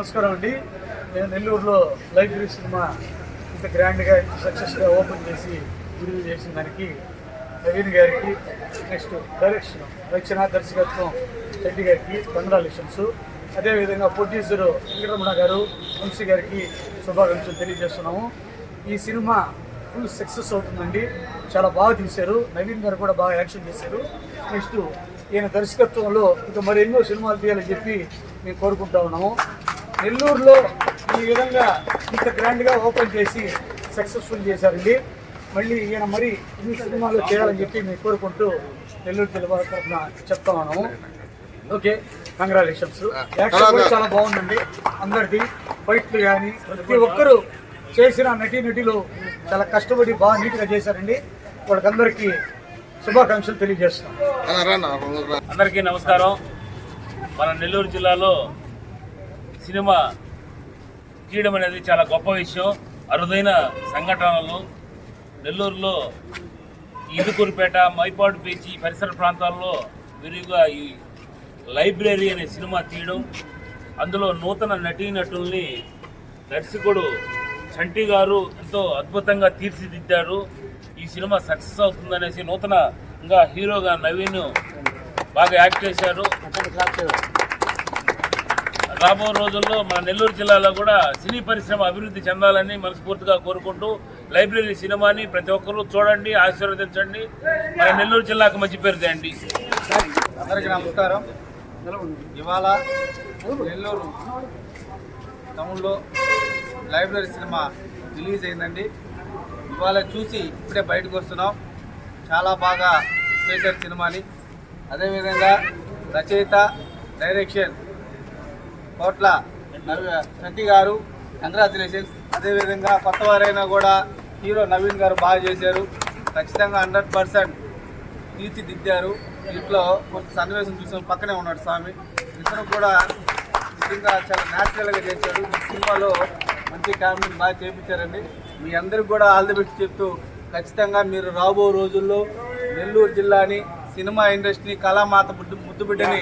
నమస్కారం అండి. నేను నెల్లూరులో లైబ్రరీ సినిమా ఇంత గ్రాండ్గా ఇంత సక్సెస్గా ఓపెన్ చేసి విడుదల చేసిన దానికి నవీన్ గారికి, నెక్స్ట్ డైరెక్షన్ రచన దర్శకత్వం రెడ్డి గారికి కంగ్రాచులేషన్స్. అదేవిధంగా ప్రొడ్యూసరు వెంకటరమణ గారు, వంశీ గారికి శుభాకాంక్షలు తెలియజేస్తున్నాము. ఈ సినిమా ఫుల్ సక్సెస్ అవుతుందండి. చాలా బాగా తీశారు. నవీన్ గారు కూడా బాగా యాక్షన్ చేశారు. నెక్స్ట్ ఈయన దర్శకత్వంలో ఇంకా మరి ఎన్నో సినిమాలు తీయాలని చెప్పి మేము కోరుకుంటా ఉన్నాము. నెల్లూరులో ఈ విధంగా ఇంత గ్రాండ్గా ఓపెన్ చేసి సక్సెస్ఫుల్ చేశారండి. మళ్ళీ ఈయన మరి ఇన్ని సినిమాలు చేయాలని చెప్పి మేము కోరుకుంటూ నెల్లూరు జిల్లా తరఫున చెప్తా ఉన్నాము. Okay, congratulations. యాక్షన్ కూడా చాలా బాగుందండి. అందరిది ఫైట్లు కానీ ప్రతి ఒక్కరూ చేసిన నటీనటులు చాలా కష్టపడి బాగా నీట్గా చేశారండి. వాళ్ళకందరికీ శుభాకాంక్షలు తెలియజేస్తాం. అందరికీ నమస్కారం. మన నెల్లూరు జిల్లాలో సినిమా తీయడం అనేది చాలా గొప్ప విషయం, అరుదైన సంఘటనలు. నెల్లూరులో ఇదుకూరుపేట, మైపాడు బీచ్ పరిసర ప్రాంతాల్లో విరివిగా ఈ లైబ్రరీ అనే సినిమా తీయడం, అందులో నూతన నటీనటుల్ని దర్శకుడు చంటి గారు ఎంతో అద్భుతంగా తీర్చిదిద్దారు. ఈ సినిమా సక్సెస్ అవుతుందనేసి నూతనంగా హీరోగా నవీన్ బాగా యాక్ట్ చేశారు. రాబో రోజుల్లో మన నెల్లూరు జిల్లాలో కూడా సినీ పరిశ్రమ అభివృద్ధి చెందాలని మనస్ఫూర్తిగా కోరుకుంటూ లైబ్రరీ సినిమాని ప్రతి ఒక్కరూ చూడండి, ఆశీర్వదించండి. మన నెల్లూరు జిల్లాకు మంచి పేరు తేండి. అందరికీ నమస్కారం. ఇవాళ నెల్లూరు టౌన్లో లైబ్రరీ సినిమా రిలీజ్ అయిందండి. ఇవాళ చూసి ఇప్పుడే బయటకు వస్తున్నాం. చాలా బాగా చేశారు సినిమాని. అదేవిధంగా రచయిత, డైరెక్షన్ కోట్ల చంటి గారు, కంగ్రాచులేషన్స్. అదేవిధంగా కొత్త వారైనా కూడా హీరో నవీన్ గారు బాగా చేశారు. ఖచ్చితంగా 100% తీర్చిదిద్దారు. దీంట్లో కొంచెం సన్నివేశం చూసాం, పక్కనే ఉన్నాడు స్వామి. ఇతను కూడా నిజంగా చాలా న్యాచురల్గా చేశారు. ఈ సినిమాలో మంచి కామెడీ బాగా చేయించారండి. మీ అందరికి కూడా ఆల్ ది బెస్ట్ చెప్తూ ఖచ్చితంగా మీరు రాబో రోజుల్లో నెల్లూరు జిల్లాని, సినిమా ఇండస్ట్రీ, కళామాత ముద్దుబిడ్డని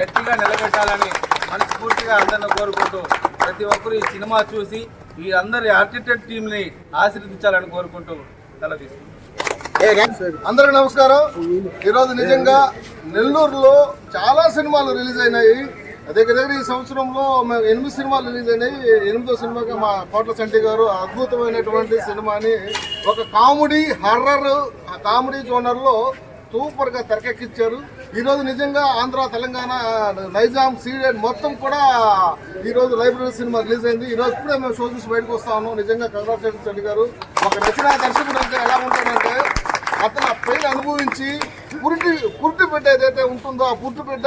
గట్టిగా నిలబెట్టాలని మనస్ఫూర్తిగా అందరిని కోరుకుంటూ ప్రతి ఒక్కరు ఈ సినిమా చూసి ఈ అందరి ఆర్టిస్టెడ్ టీంని ఆశీర్వదించాలని కోరుకుంటూ తల తీసుకుంటాం. అందరికి నమస్కారం. ఈరోజు నిజంగా నెల్లూరులో చాలా సినిమాలు రిలీజ్ అయినాయి. దగ్గర ఈ సంవత్సరంలో మేము 8 సినిమాలు రిలీజ్ అయినాయి. 8వ సినిమాకి మా కోట్ల చంటి గారు అద్భుతమైనటువంటి సినిమాని ఒక కామెడీ హర్రర్ కామెడీ జోనర్లో సూపర్గా తెరకెక్కించారు. ఈరోజు నిజంగా ఆంధ్ర, తెలంగాణ, నైజాం, సీడెడ్ మొత్తం కూడా ఈరోజు లైబ్రరీ సినిమా రిలీజ్ అయింది. ఈరోజు ఇప్పుడే మేము షో చూసి బయటకు వస్తా ఉన్నాం. నిజంగా కంగ్రాచులేషన్స్ చంటి గారు. ఒక రచన దర్శకుడు అంటే ఎలా ఉంటాడంటే అతను ఆ పెయిన్ అనుభవించి పురిటి బిడ్డ ఏదైతే ఉంటుందో ఆ పురిటి బిడ్డ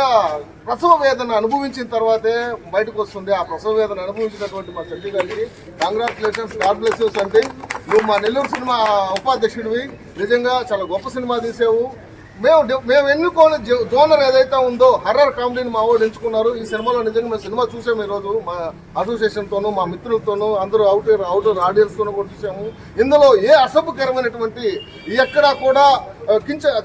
ప్రసవ వేదన అనుభవించిన తర్వాతే బయటకు వస్తుంది. ఆ ప్రసవ వేదన అనుభవించినటువంటి మా చంటి గారికి కంగ్రాచులేషన్స్. గాడ్ బ్లెస్ యూ చంటి. నువ్వు మా నెల్లూరు సినిమా ఉపాధ్యక్షుడివి. నిజంగా చాలా గొప్ప సినిమా తీసావు. మేము ఎన్నుకోని జోనర్ ఏదైతే ఉందో హర్రర్ కామెడీని మా వాళ్ళు ఎంచుకున్నారు. ఈ సినిమాలో నిజంగా మేము సినిమా చూసాము. ఈరోజు మా అసోసియేషన్తోనూ, మా మిత్రులతోనూ, అందరూ అవుట్డోర్ ఆడియన్స్తోనూ కూడా చూసాము. ఇందులో ఏ అసభ్యకరమైనటువంటి ఎక్కడా కూడా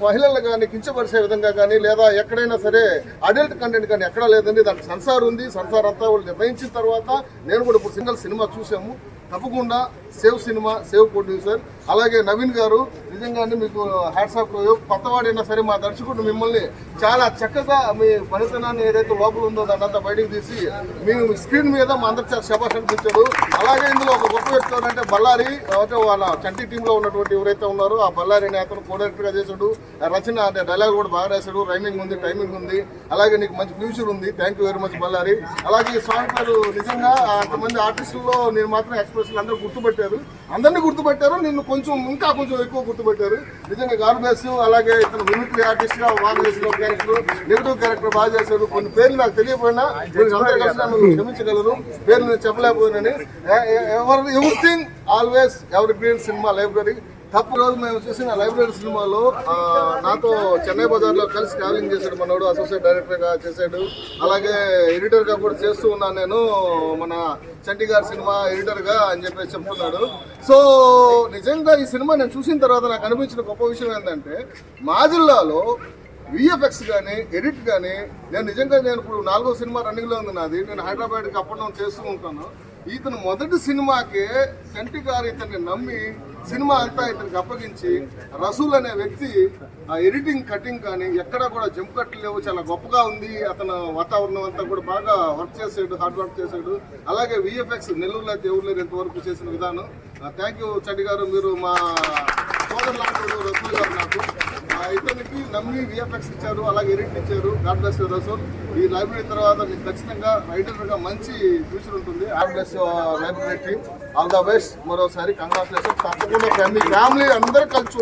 మహిళలు కానీ కించపరిచే విధంగా కానీ లేదా ఎక్కడైనా సరే అడల్ట్ కంటెంట్ కానీ ఎక్కడా లేదండి. దానికి సెన్సార్ ఉంది. సెన్సార్ అంతా వాళ్ళు నిర్ణయించిన తర్వాత నేను కూడా ఇప్పుడు సింగిల్ సినిమా చూసాము. తప్పకుండా సేవ్ సినిమా, సేవ్ ప్రొడ్యూసర్. అలాగే నవీన్ గారు నిజంగానే మీకు హ్యాట్సాప్. కొత్తవాడైనా సరే మా దర్శకుడు మిమ్మల్ని చాలా చక్కగా మీ పనితనాన్ని ఏదైతే లోపల ఉందో దాన్ని అంతా బయటకు తీసి మీ స్క్రీన్ మీద మా అందరి చాలా శభాష్ అనిపించాడు. అలాగే ఇందులో ఒక గొప్ప వ్యక్తి ఎవరంటే బళ్ళారి, వాళ్ళ చంటి టీంలో ఉన్నటువంటి ఎవరైతే ఉన్నారో ఆ బళ్ళారి అనే అతను కో డైరెక్టర్గా చేశాడు. రచన అంటే డైలాగ్ కూడా బాగా రాశాడు. రైమింగ్ ఉంది, టైమింగ్ ఉంది. అలాగే నీకు మంచి ఫ్యూచర్ ఉంది. Thank you very much Ballari. అలాగే ఈ సాంగ్ పేరు నిజంగా అంతమంది ఆర్టిస్టుల్లో నేను మాత్రం ఎక్స్ప్రెషన్ అందరూ గుర్తుపెట్టారు. అందరినీ గుర్తుపెట్టారు. నిన్ను ఇంకా కొంచెం ఎక్కువ గుర్తుపెట్టారు. నిజంగా గాడ్ బ్లెస్ యూ. అలాగే ఇతను మిమిక్రీ ఆర్టిస్ట్గా బాగా చేసిన క్యారెక్టర్, నెగిటివ్ క్యారెక్టర్ బాగా చేశారు. కొన్ని పేర్లు నాకు తెలియకపోయినా మీరు అందరూ కలిసి నన్ను క్షమించగలరు. పేర్లు నేను చెప్పలేకపోయినని. ఎవ్రీథింగ్ ఆల్వేస్ ఎవరి గ్రీన్ సినిమా లైబ్రరీ. తప్పు రోజు మేము చూసిన లైబ్రరీ సినిమాలో నాతో చెన్నై బజార్లో కలిసి ట్రావెలింగ్ చేశాడు మనోడు. అసోసియేట్ డైరెక్టర్గా చేశాడు. అలాగే ఎడిటర్గా కూడా చేస్తూ ఉన్నాను నేను. మన చంటి గారి సినిమా ఎడిటర్గా అని చెప్పేసి చెప్తున్నాడు. సో నిజంగా ఈ సినిమా నేను చూసిన తర్వాత నాకు అనిపించిన గొప్ప విషయం ఏంటంటే మా జిల్లాలో విఎఫ్ఎక్స్ కానీ ఎడిట్ కానీ నేను నిజంగా నేను ఇప్పుడు 4వ సినిమా రన్నింగ్లో ఉంది నాది. నేను హైదరాబాద్కి అప్ అండ్ డౌన్ చేస్తూ ఉంటాను. ఇతను మొదటి సినిమాకే సెంటి గారు ఇతన్ని నమ్మి సినిమా అంతా ఇతనికి అప్పగించి రసూల్ అనే వ్యక్తి ఆ ఎడిటింగ్ కటింగ్ కానీ ఎక్కడా కూడా జంప్ కట్లు లేవు, చాలా గొప్పగా ఉంది. అతను వాతావరణం అంతా కూడా బాగా వర్క్ చేసాడు, హార్డ్ వర్క్ చేశాడు. అలాగే విఎఫ్ఎక్స్ నెల్లూరులో అయితే ఎవరు లేరు ఇంతవరకు చేసిన విధానం. థ్యాంక్ యూ చంటి గారు, మీరు మా సోదరులాంటి రసూల్ గారు నాకు ఇతనికి నమ్మి విఎఫ్ఎక్స్ ఇచ్చారు, అలాగే ఎడిట్ ఇచ్చారు. God bless you Rasool. ఈ లైబ్రరీ తర్వాత మీకు ఖచ్చితంగా రైటర్గా మంచి ఫ్యూచర్ ఉంటుంది. God bless library team, all the best. మరోసారి కంగ్రాచులేషన్. తప్పకుండా ఫ్యామిలీ అందరూ కలిసి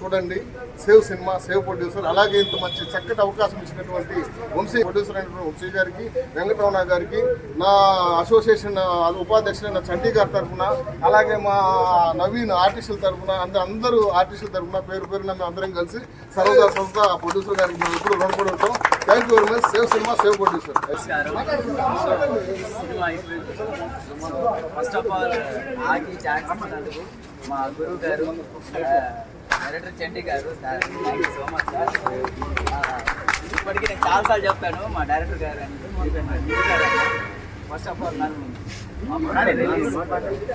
చూడండి. Save cinema, save producer. అలాగే ఇంత మంచి చక్కటి అవకాశం ఇచ్చినటువంటి వంశీ ప్రొడ్యూసర్ అయినటువంటి వంశీ గారికి, వెంకటరమణ గారికి, నా అసోసియేషన్ ఉపాధ్యక్షులైన చంటి గారి తరఫున, అలాగే మా నవీన్ ఆర్టిస్టుల తరఫున, అందరూ ఆర్టిస్టుల తరఫున పేరు మేము అందరం కలిసి సరదా ప్రొడ్యూసర్ గారికి మేము ఎప్పుడు రుణపడి ఉంటాం. Thank you very much. Save cinema, save producer. First of all ఆకి ఛాన్స్ ఇచ్చినందుకు మా గురువు గారు డైరెక్టర్ చంటి గారు, thank you so much sir. ఇప్పటికీ నేను చాలాసార్లు చెప్పాను మా డైరెక్టర్ గారు అని. ఫస్ట్ ఆఫ్ ఆల్ నన్ను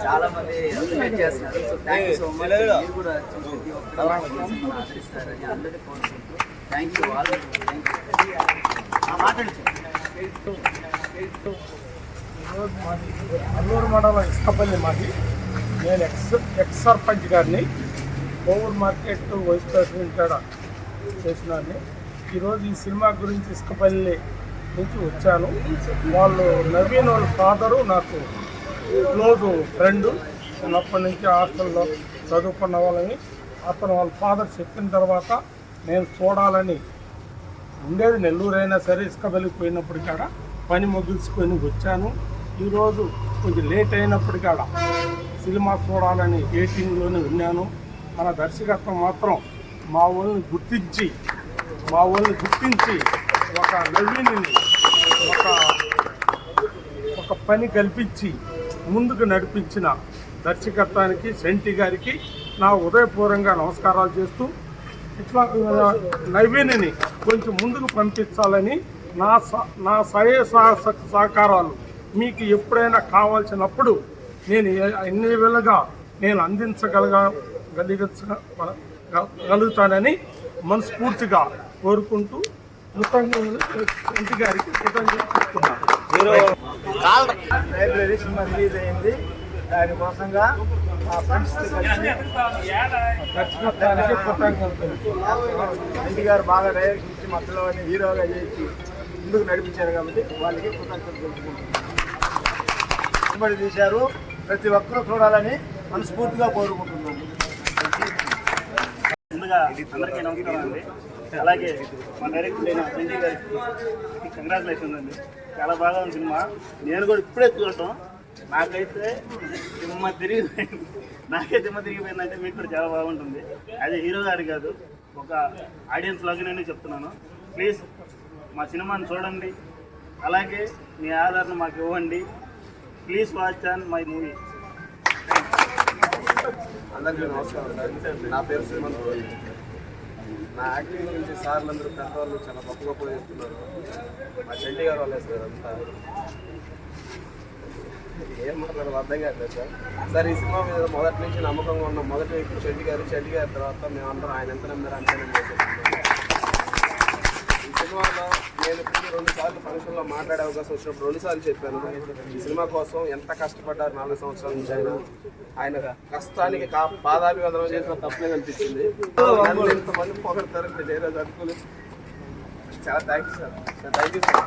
చాలా మంది వెయిట్ చేస్తున్నారు. So thank you so much. మీరు కూడా ప్రతి ఒక్కరు ఆదరిస్తారని అందరికీ కోరుకుంటూ థ్యాంక్ యూ ఆల్. ఈరోజు మాది అల్లూరు మండలం ఇసుకపల్లి మాది. నేను ఎక్స్ సర్పంచ్ గారిని, కోవూరు మార్కెట్ వైస్ ప్రెసిడెంట్ కూడా చేసినాన్ని. ఈరోజు ఈ సినిమా గురించి ఇసుకపల్లి నుంచి వచ్చాను. వాళ్ళు నవీన్ వాళ్ళ ఫాదరు నాకు క్లోజ్ ఫ్రెండ్. చిన్నప్పటి నుంచి హాస్టల్లో చదువుకున్న వాళ్ళని అతను వాళ్ళ ఫాదర్ చెప్పిన తర్వాత నేను చూడాలని ఉండేది. నెల్లూరు అయినా సరే ఇసుకపల్లికి పోయినప్పుడు కాడ పని ముగించుకొని వచ్చాను. ఈరోజు కొంచెం లేట్ అయినప్పుడు కాడ సినిమా చూడాలని వెయిటింగ్లోనే ఉన్నాను. మన దర్శకత్వం మాత్రం మా వాళ్ళని గుర్తించి ఒక నవీన్ని ఒక పని కల్పించి ముందుకు నడిపించిన దర్శకత్వానికి చంటి గారికి నా ఉదయపూర్వంగా నమస్కారాలు చేస్తూ, ఇట్లా నవీన్ని కొంచెం ముందుకు పంపించాలని నా సహకారాలు మీకు ఎప్పుడైనా కావాల్సినప్పుడు నేను అన్ని వేళగా నేను అందించగలుగుతానని మనస్ఫూర్తిగా కోరుకుంటూ ఇంటి గారికి కృతజ్ఞతలు చెప్తున్నాను. లైబ్రరీ సినిమా రిలీజ్ అయింది. దానికోసంగా మా ఫ్రెండ్స్ దర్శకత్వానికి కృతజ్ఞతలు. ఇంటి గారు బాగా డైరెక్షన్ ఇచ్చి మా పిల్లవాడిని హీరోగా చేసి ముందుకు నడిపించారు కాబట్టి వాళ్ళకి కృతజ్ఞతలు తెలుపుకుంటున్నాను. తీశారు, ప్రతి ఒక్కరూ చూడాలని మనస్ఫూర్తిగా కోరుకుంటున్నాను. ముందుగా అందరికీ నమస్కారం అండి. అలాగే మా డైరెక్టర్ అయిన చంటి గారికి కంగ్రాచులేషన్ అండి. చాలా బాగా ఉంది సినిమా. నేను కూడా ఇప్పుడే చూడటం, నాకైతే దిమ్మ తిరిగిపోయిందంటే మీకు కూడా చాలా బాగుంటుంది. అది హీరో గారి కాదు, ఒక ఆడియన్స్ లాగానే చెప్తున్నాను. ప్లీజ్ మా సినిమాని చూడండి, అలాగే మీ ఆదరణ మాకు ఇవ్వండి. Please watch on my movie. అందరికీ నమస్కారం సార్. నా పేరు సుమంత్. నా యాక్టింగ్ గురించి సార్లందరూ పెద్దవాళ్ళు చాలా గొప్ప చెప్తున్నారు. మా చంటి గారు వాళ్ళే సార్ అంతా. ఏం మాట్లాడాలో అర్థం కావట్లేదు సార్. ఈ సినిమా మీద మొదటి నుంచి నమ్మకంగా ఉన్న మొదటి వ్యక్తి చంటి గారి తర్వాత మేమందరం ఆయన ఎంత నమ్మారు అంతే నమ్మేసాం. ఈ సినిమాలో నేను ఇప్పుడు 2 సార్లు ఫంక్షన్లో మాట్లాడే అవకాశం వచ్చినప్పుడు 2 సార్లు చెప్పాను. ఈ సినిమా కోసం ఎంత కష్టపడ్డారు 4 సంవత్సరాల నుంచి ఆయన కష్టానికి పాదాభివందనం చేసిన తప్పనే అనిపించింది. ఇంతమంది పొగడతారు, నేను ఏ రోజు అనుకోలేదు. చాలా thank you sir. Thank you sir.